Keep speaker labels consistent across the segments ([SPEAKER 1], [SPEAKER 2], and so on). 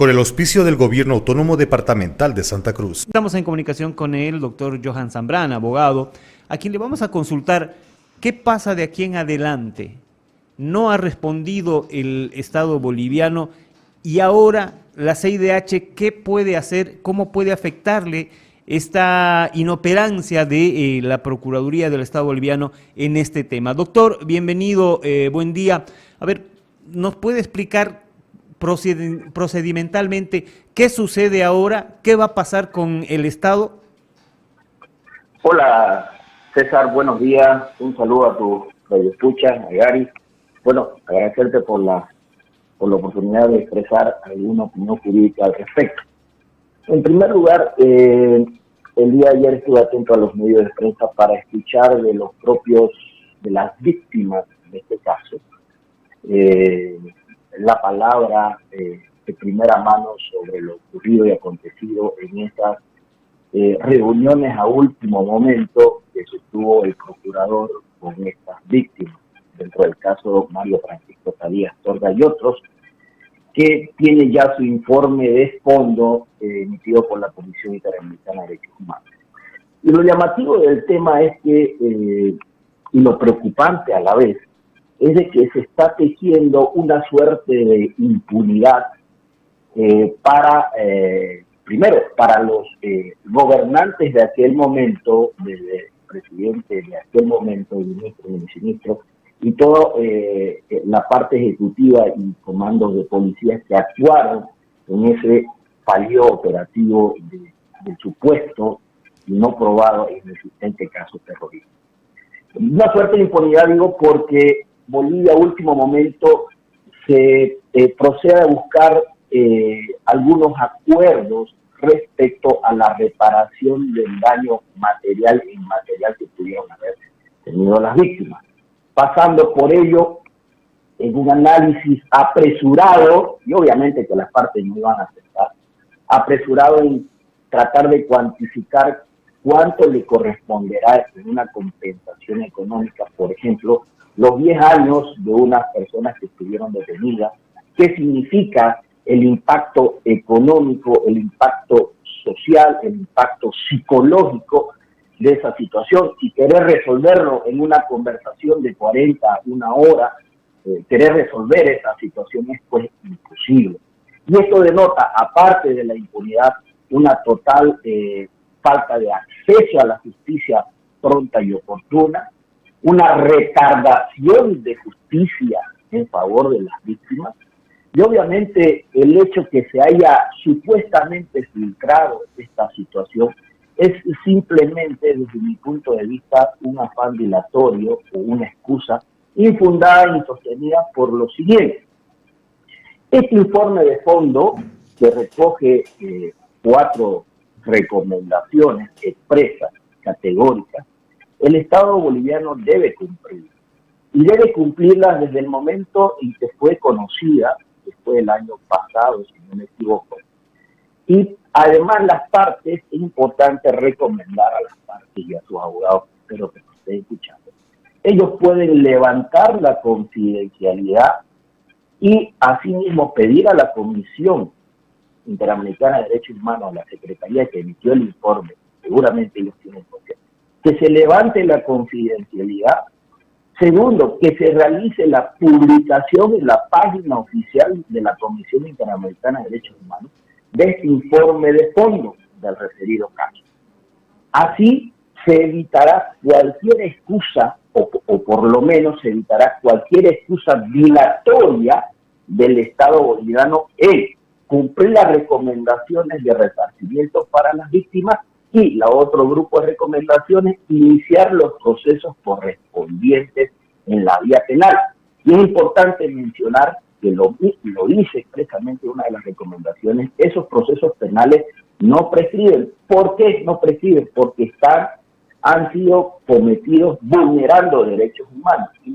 [SPEAKER 1] Con el auspicio del Gobierno Autónomo Departamental de Santa Cruz.
[SPEAKER 2] Estamos en comunicación con el doctor Johan Zambrana, abogado, a quien le vamos a consultar qué pasa de aquí en adelante. No ha respondido el Estado boliviano y ahora la CIDH, ¿qué puede hacer? ¿Cómo puede afectarle esta inoperancia de la Procuraduría del Estado boliviano en este tema? Doctor, bienvenido, buen día. A ver, ¿nos puede explicar procedimentalmente qué sucede ahora? ¿Qué va a pasar con el Estado?
[SPEAKER 3] Hola, César, buenos días. Un saludo a tu radioescucha, a Gary. Bueno, agradecerte por la oportunidad de expresar alguna opinión jurídica al respecto. En primer lugar, el día de ayer estuve atento a los medios de prensa para escuchar de las víctimas de este caso, la palabra de primera mano sobre lo ocurrido y acontecido en esas reuniones a último momento que sostuvo el procurador con estas víctimas, dentro del caso Mario Francisco Tadía Astorga y otros, que tiene ya su informe de fondo emitido por la Comisión Interamericana de Derechos Humanos. Y lo llamativo del tema es que, y lo preocupante a la vez, es de que se está tejiendo una suerte de impunidad primero, para los gobernantes de aquel momento, desde el presidente de aquel momento, el ministro y el viceministro, y toda la parte ejecutiva y comandos de policías que actuaron en ese fallido operativo del supuesto y no probado e inexistente caso terrorista. Una suerte de impunidad, digo, porque Bolivia a último momento se procede a buscar algunos acuerdos respecto a la reparación del daño material e inmaterial que pudieron haber tenido las víctimas, pasando por ello en un análisis apresurado, y obviamente que las partes no iban a aceptar, apresurado en tratar de cuantificar cuánto le corresponderá en una compensación económica, por ejemplo, los 10 años de unas personas que estuvieron detenidas, qué significa el impacto económico, el impacto social, el impacto psicológico de esa situación, y querer resolverlo en una conversación de 40 a una hora, querer resolver esa situación es pues imposible. Y esto denota, aparte de la impunidad, una total falta de acceso a la justicia pronta y oportuna, una retardación de justicia en favor de las víctimas, y obviamente el hecho que se haya supuestamente filtrado esta situación es simplemente, desde mi punto de vista, un afán dilatorio o una excusa infundada y sostenida por lo siguiente. Este informe de fondo, que recoge 4 recomendaciones expresas, categóricas, el Estado boliviano debe cumplir. Y debe cumplirlas desde el momento en que fue conocida, que fue el año pasado, si no me equivoco. Y además las partes, es importante recomendar a las partes y a sus abogados, espero que nos estén escuchando, ellos pueden levantar la confidencialidad y asimismo pedir a la Comisión Interamericana de Derechos Humanos, a la Secretaría que emitió el informe, seguramente ellos tienen que se levante la confidencialidad. Segundo, que se realice la publicación en la página oficial de la Comisión Interamericana de Derechos Humanos de este informe de fondo del referido caso. Así se evitará cualquier excusa, o por lo menos se evitará cualquier excusa dilatoria del Estado boliviano en cumplir las recomendaciones de resarcimiento para las víctimas y la otro grupo de recomendaciones, iniciar los procesos correspondientes en la vía penal. Y es importante mencionar que lo dice expresamente una de las recomendaciones, esos procesos penales no prescriben. ¿Por qué no prescriben? Porque han sido cometidos vulnerando derechos humanos, y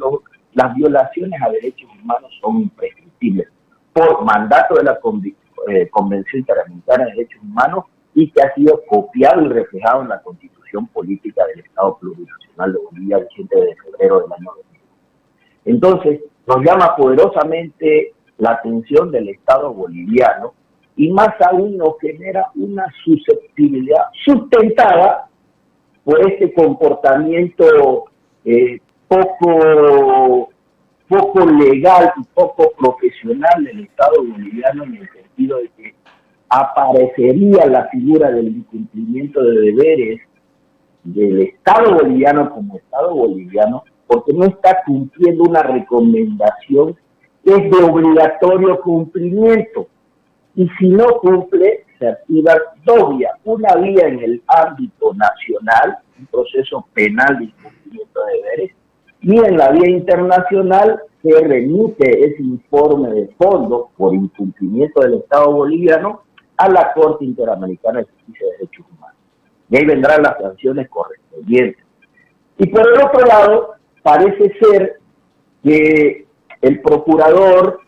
[SPEAKER 3] las violaciones a derechos humanos son imprescriptibles por mandato de la Convención Interamericana de Derechos Humanos, y que ha sido copiado y reflejado en la Constitución Política del Estado Plurinacional de Bolivia, vigente de febrero del año 2000. Entonces, nos llama poderosamente la atención del Estado boliviano y más aún nos genera una susceptibilidad sustentada por este comportamiento poco legal y poco profesional del Estado boliviano, en el sentido de que aparecería la figura del incumplimiento de deberes del Estado boliviano como Estado boliviano, porque no está cumpliendo una recomendación que es de obligatorio cumplimiento. Y si no cumple, se activa dos vías. Una vía en el ámbito nacional, un proceso penal de incumplimiento de deberes, y en la vía internacional se remite ese informe de fondo por incumplimiento del Estado boliviano a la Corte Interamericana de Justicia de Derechos Humanos. Y ahí vendrán las sanciones correspondientes. Y por el otro lado, parece ser que el procurador,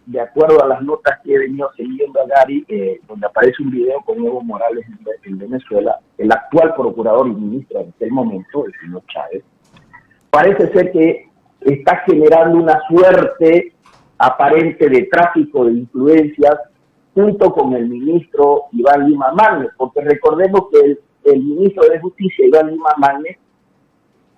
[SPEAKER 3] de acuerdo a las notas que he venido siguiendo a Gary, donde aparece un video con Evo Morales en Venezuela, el actual procurador y ministro en aquel momento, el señor Chávez, parece ser que está generando una suerte aparente de tráfico de influencias junto con el ministro Iván Lima Magne, porque recordemos que el ministro de Justicia, Iván Lima Magne,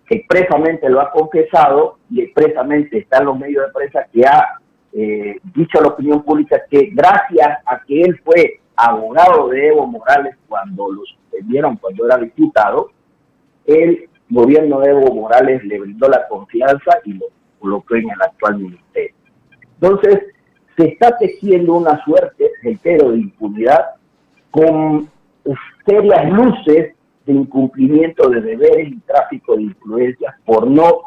[SPEAKER 3] expresamente lo ha confesado y expresamente está en los medios de prensa que ha dicho a la opinión pública que gracias a que él fue abogado de Evo Morales cuando lo suspendieron, cuando era diputado, el gobierno de Evo Morales le brindó la confianza y lo colocó en el actual ministerio. Entonces, se está tejiendo una suerte, reitero, de impunidad con serias luces de incumplimiento de deberes y tráfico de influencias por no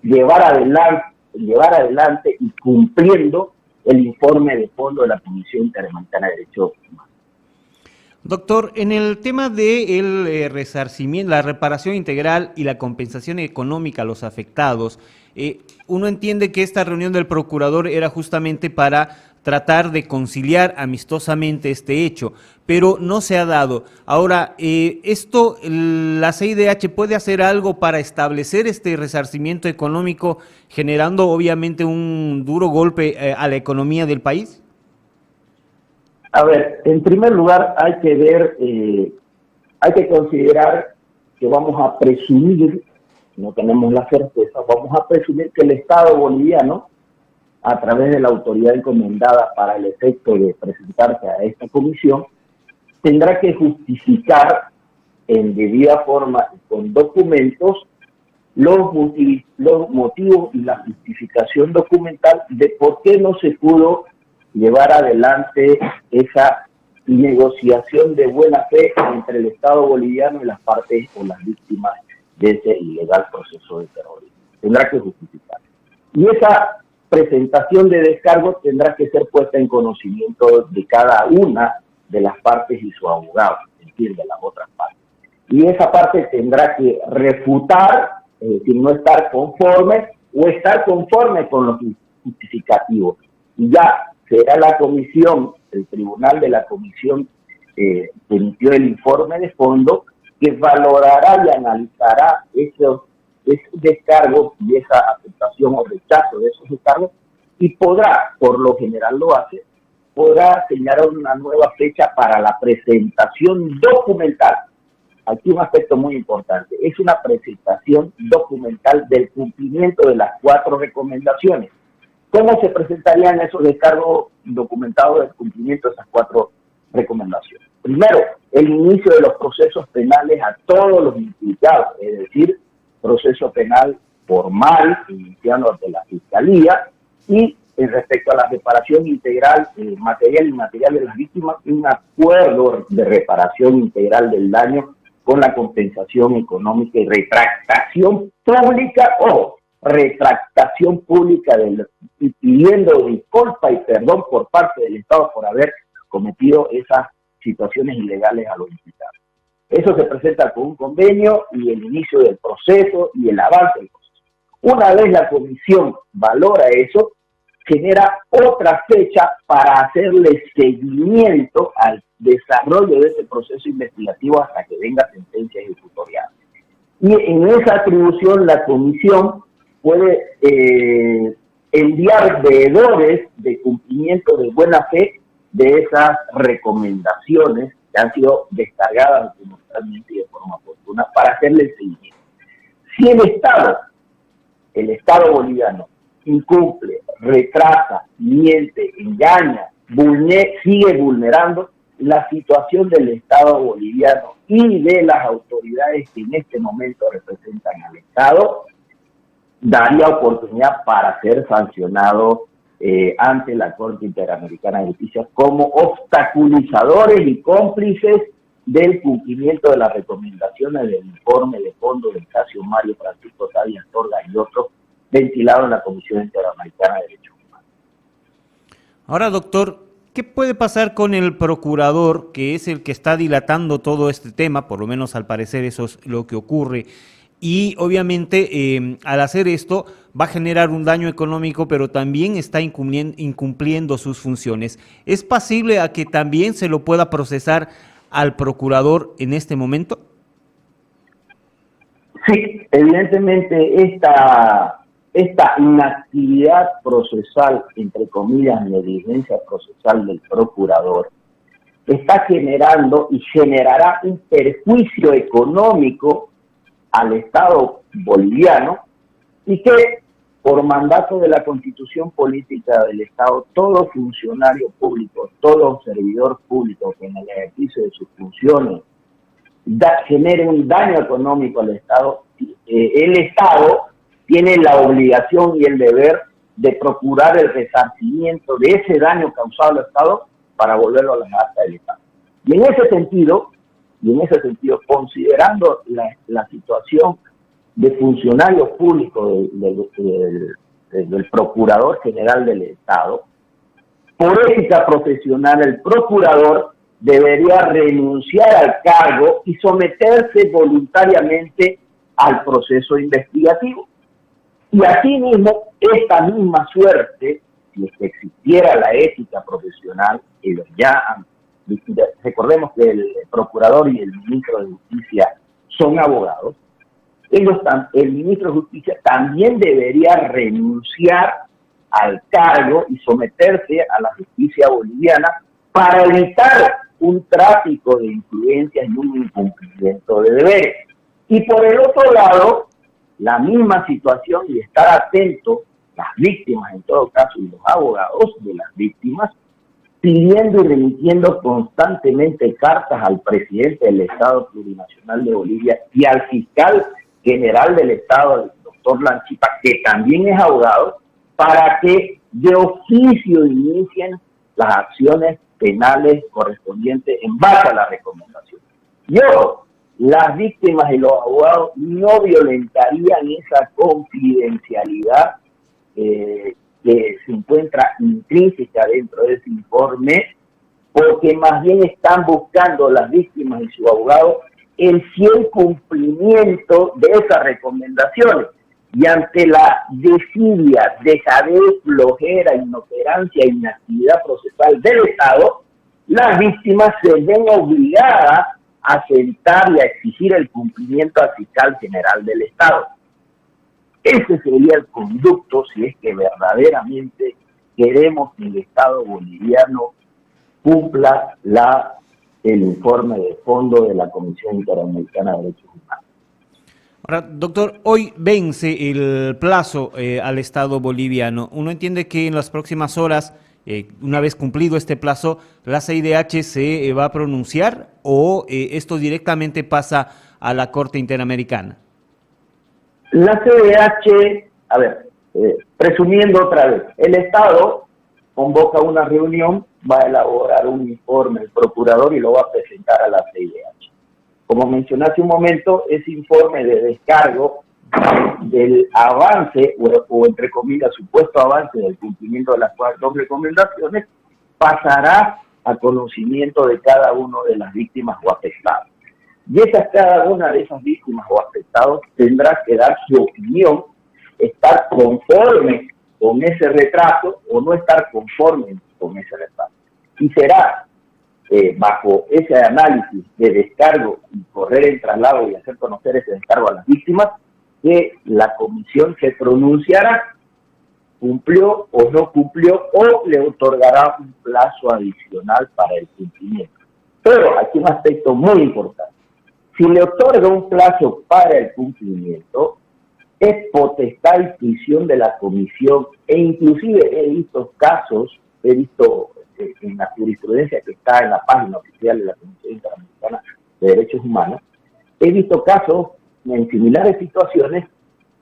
[SPEAKER 3] llevar adelante y cumpliendo el informe de fondo de la Comisión Interamericana de Derechos Humanos.
[SPEAKER 2] Doctor, en el tema del resarcimiento, la reparación integral y la compensación económica a los afectados, uno entiende que esta reunión del procurador era justamente para tratar de conciliar amistosamente este hecho, pero no se ha dado. Ahora, la CIDH puede hacer algo para establecer este resarcimiento económico, generando obviamente un duro golpe a la economía del país.
[SPEAKER 3] A ver, en primer lugar hay que considerar que vamos a presumir, no tenemos la certeza, vamos a presumir que el Estado boliviano, a través de la autoridad encomendada para el efecto de presentarse a esta comisión, tendrá que justificar en debida forma y con documentos los motivos y la justificación documental de por qué no se pudo llevar adelante esa negociación de buena fe entre el Estado boliviano y las partes o las víctimas de ese ilegal proceso de terrorismo. Tendrá que justificar. Y esa presentación de descargo tendrá que ser puesta en conocimiento de cada una de las partes y su abogado, es decir, de las otras partes. Y esa parte tendrá que refutar, es decir, no estar conforme o estar conforme con los justificativos. Y ya será la comisión, el tribunal de la comisión que emitió el informe de fondo, que valorará y analizará esos descargos y esa aceptación o rechazo de esos descargos, y podrá, por lo general lo hace, podrá señalar una nueva fecha para la presentación documental. Aquí un aspecto muy importante, es una presentación documental del cumplimiento de las 4 recomendaciones. ¿Cómo se presentarían esos descargos documentados del cumplimiento de esas 4 recomendaciones? Primero, el inicio de los procesos penales a todos los implicados, es decir, proceso penal formal, iniciando ante la Fiscalía, y respecto a la reparación integral, material y inmaterial de las víctimas, un acuerdo de reparación integral del daño con la compensación económica y retractación pública, retractación pública y pidiendo disculpa y perdón por parte del Estado por haber cometido esas situaciones ilegales a los implicados. Eso se presenta con un convenio y el inicio del proceso y el avance del proceso. Una vez la comisión valora eso, genera otra fecha para hacerle seguimiento al desarrollo de ese proceso investigativo hasta que venga sentencia ejecutorial. Y en esa atribución la comisión puede enviar veedores de cumplimiento de buena fe de esas recomendaciones que han sido descargadas documentalmente y de forma oportuna para hacerle el seguimiento. Si el Estado boliviano, incumple, retrasa, miente, engaña, sigue vulnerando, la situación del Estado boliviano y de las autoridades que en este momento representan al Estado daría oportunidad para ser sancionado ante la Corte Interamericana de Justicia como obstaculizadores y cómplices del cumplimiento de las recomendaciones del informe de fondo del caso Mario Francisco Savia Astorga y otros ventilado en la Comisión Interamericana de Derechos Humanos.
[SPEAKER 2] Ahora, doctor, ¿qué puede pasar con el procurador, que es el que está dilatando todo este tema? Por lo menos al parecer eso es lo que ocurre. Y obviamente al hacer esto va a generar un daño económico, pero también está incumpliendo sus funciones. ¿Es pasible a que también se lo pueda procesar al procurador en este momento?
[SPEAKER 3] Sí, evidentemente esta inactividad procesal, entre comillas, negligencia procesal del procurador, está generando y generará un perjuicio económico al Estado boliviano y que por mandato de la Constitución Política del Estado, todo funcionario público, todo servidor público que en el ejercicio de sus funciones genere un daño económico al Estado, el Estado tiene la obligación y el deber de procurar el resarcimiento de ese daño causado al Estado para volverlo a las arcas del Estado. Y en ese sentido, considerando la situación de funcionarios públicos del Procurador General del Estado, por ética profesional, el procurador debería renunciar al cargo y someterse voluntariamente al proceso investigativo. Y asimismo, esta misma suerte, si es que existiera la ética profesional, recordemos que el procurador y el ministro de Justicia son abogados, el ministro de Justicia también debería renunciar al cargo y someterse a la justicia boliviana para evitar un tráfico de influencias y un incumplimiento de deberes. Y por el otro lado, la misma situación y estar atentos, las víctimas en todo caso y los abogados de las víctimas, pidiendo y remitiendo constantemente cartas al presidente del Estado Plurinacional de Bolivia y al fiscal general del Estado, el doctor Lanchipa, que también es abogado, para que de oficio inicien las acciones penales correspondientes en base a la recomendación. Y ojo, las víctimas y los abogados no violentarían esa confidencialidad que se encuentra intrínseca dentro de ese informe, porque más bien están buscando las víctimas y su abogado el fiel cumplimiento de esas recomendaciones. Y ante la desidia, dejadez, flojera, inoperancia e inactividad procesal del Estado, las víctimas se ven obligadas a sentar y a exigir el cumplimiento al fiscal general del Estado. Ese sería el conducto si es que verdaderamente queremos que el Estado boliviano cumpla el informe de fondo de la Comisión Interamericana de Derechos Humanos.
[SPEAKER 2] Ahora, doctor, hoy vence el plazo al Estado boliviano. Uno entiende que en las próximas horas, una vez cumplido este plazo, la CIDH se va a pronunciar o esto directamente pasa a la Corte Interamericana.
[SPEAKER 3] La CIDH, presumiendo otra vez, el Estado convoca una reunión, va a elaborar un informe el procurador y lo va a presentar a la CIDH. Como mencioné hace un momento, ese informe de descargo del avance, o entre comillas, supuesto avance del cumplimiento de las dos recomendaciones, pasará a conocimiento de cada uno de las víctimas o afectados. Y cada una de esas víctimas o afectados tendrá que dar su opinión, estar conforme con ese retraso o no estar conforme con ese retraso. Y será bajo ese análisis de descargo y correr en traslado y hacer conocer ese descargo a las víctimas que la comisión se pronunciará cumplió o no cumplió, o le otorgará un plazo adicional para el cumplimiento. Pero aquí un aspecto muy importante. Si le otorga un plazo para el cumplimiento, es potestad y función de la comisión, e inclusive he visto casos, en la jurisprudencia que está en la página oficial de la Comisión Interamericana de Derechos Humanos, he visto casos en similares situaciones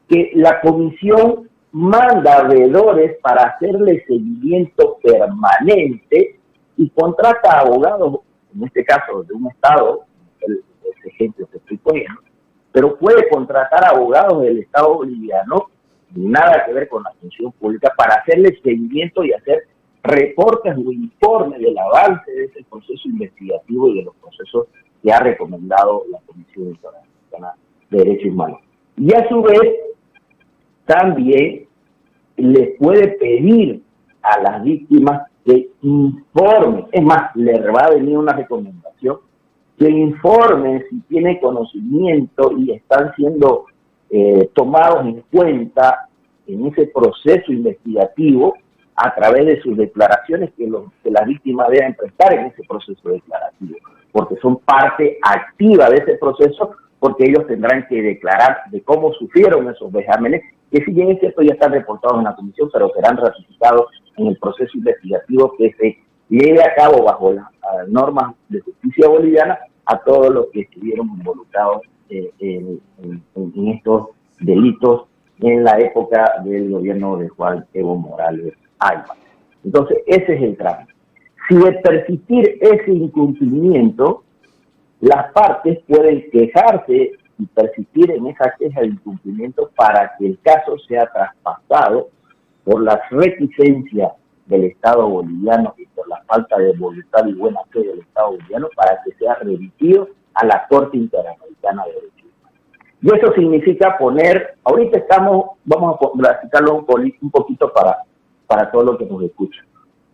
[SPEAKER 3] que la comisión manda veedores para hacerle seguimiento permanente y contrata abogados, en este caso de un estado, ese ejemplo que estoy poniendo, pero puede contratar abogados del Estado boliviano, nada que ver con la función pública, para hacerle seguimiento y hacer reportes o informes del avance de ese proceso investigativo y de los procesos que ha recomendado la Comisión Interamericana de Derechos Humanos. Y a su vez, también le puede pedir a las víctimas que informen, es más, le va a venir una recomendación, que informen si tienen conocimiento y están siendo tomados en cuenta en ese proceso investigativo a través de sus declaraciones que las víctimas deben prestar en ese proceso declarativo, porque son parte activa de ese proceso, porque ellos tendrán que declarar de cómo sufrieron esos vejámenes, que si bien es cierto ya están reportados en la comisión, pero serán ratificados en el proceso investigativo que se lleve a cabo bajo las normas de justicia boliviana a todos los que estuvieron involucrados en estos delitos en la época del gobierno de Juan Evo Morales Ayma. Entonces, ese es el trámite. Si de persistir ese incumplimiento, las partes pueden quejarse y persistir en esa queja de incumplimiento para que el caso sea traspasado por las reticencias del Estado boliviano y por la falta de voluntad y buena fe del Estado boliviano para que sea remitido a la Corte Interamericana de Derechos Humanos. Y eso significa poner, ahorita vamos a graficarlo un poquito para todo lo que nos escucha.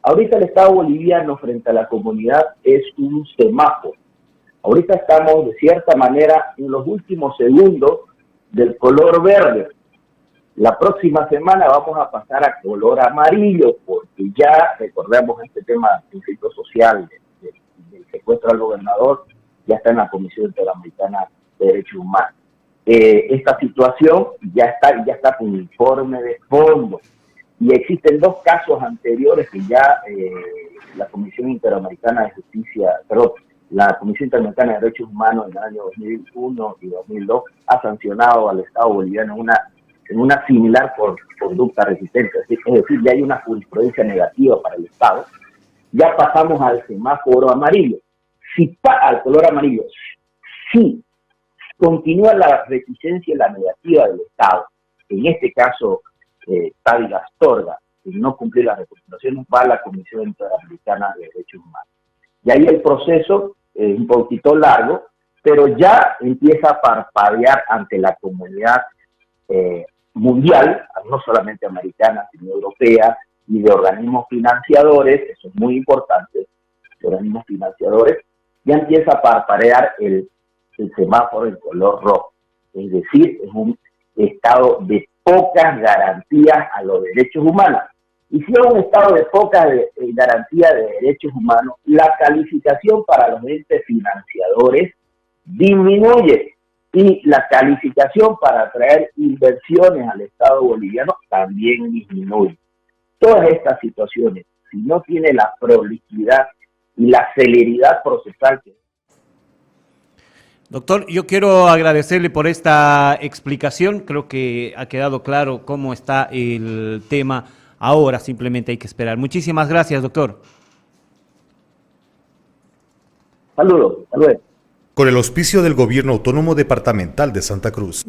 [SPEAKER 3] Ahorita el Estado boliviano frente a la comunidad es un semáforo. Ahorita estamos, de cierta manera, en los últimos segundos del color verde. La próxima semana vamos a pasar a color amarillo, porque ya recordemos este tema del conflicto social, del secuestro al gobernador, ya está en la Comisión Interamericana de Derechos Humanos. Esta situación ya está con informe de fondo. Y existen dos casos anteriores que ya la Comisión Interamericana de Justicia, la Comisión Interamericana de Derechos Humanos en el año 2001 y 2002 ha sancionado al Estado boliviano en una similar por conducta resistente. Es decir, ya hay una jurisprudencia negativa para el Estado. Ya pasamos al semáforo amarillo. Al color amarillo, si continúa la reticencia y la negativa del Estado, en este caso Tadi Astorga, en no cumplir las recomendaciones, va a la Comisión Interamericana de Derechos Humanos. Y ahí el proceso es un poquito largo, pero ya empieza a parpadear ante la comunidad mundial, no solamente americana, sino europea, y de organismos financiadores, eso es muy importante, de organismos financiadores, ya empieza a parpadear el semáforo en color rojo. Es decir, es un estado de pocas garantías a los derechos humanos. Y si es un estado de poca garantía de derechos humanos, la calificación para los entes financiadores disminuye y la calificación para atraer inversiones al Estado boliviano también disminuye. Todas estas situaciones, si no tiene la prolijidad y la celeridad procesal que...
[SPEAKER 2] Doctor, yo quiero agradecerle por esta explicación. Creo que ha quedado claro cómo está el tema. Ahora simplemente hay que esperar. Muchísimas gracias, doctor.
[SPEAKER 3] Saludos.
[SPEAKER 1] Con el auspicio del Gobierno Autónomo Departamental de Santa Cruz.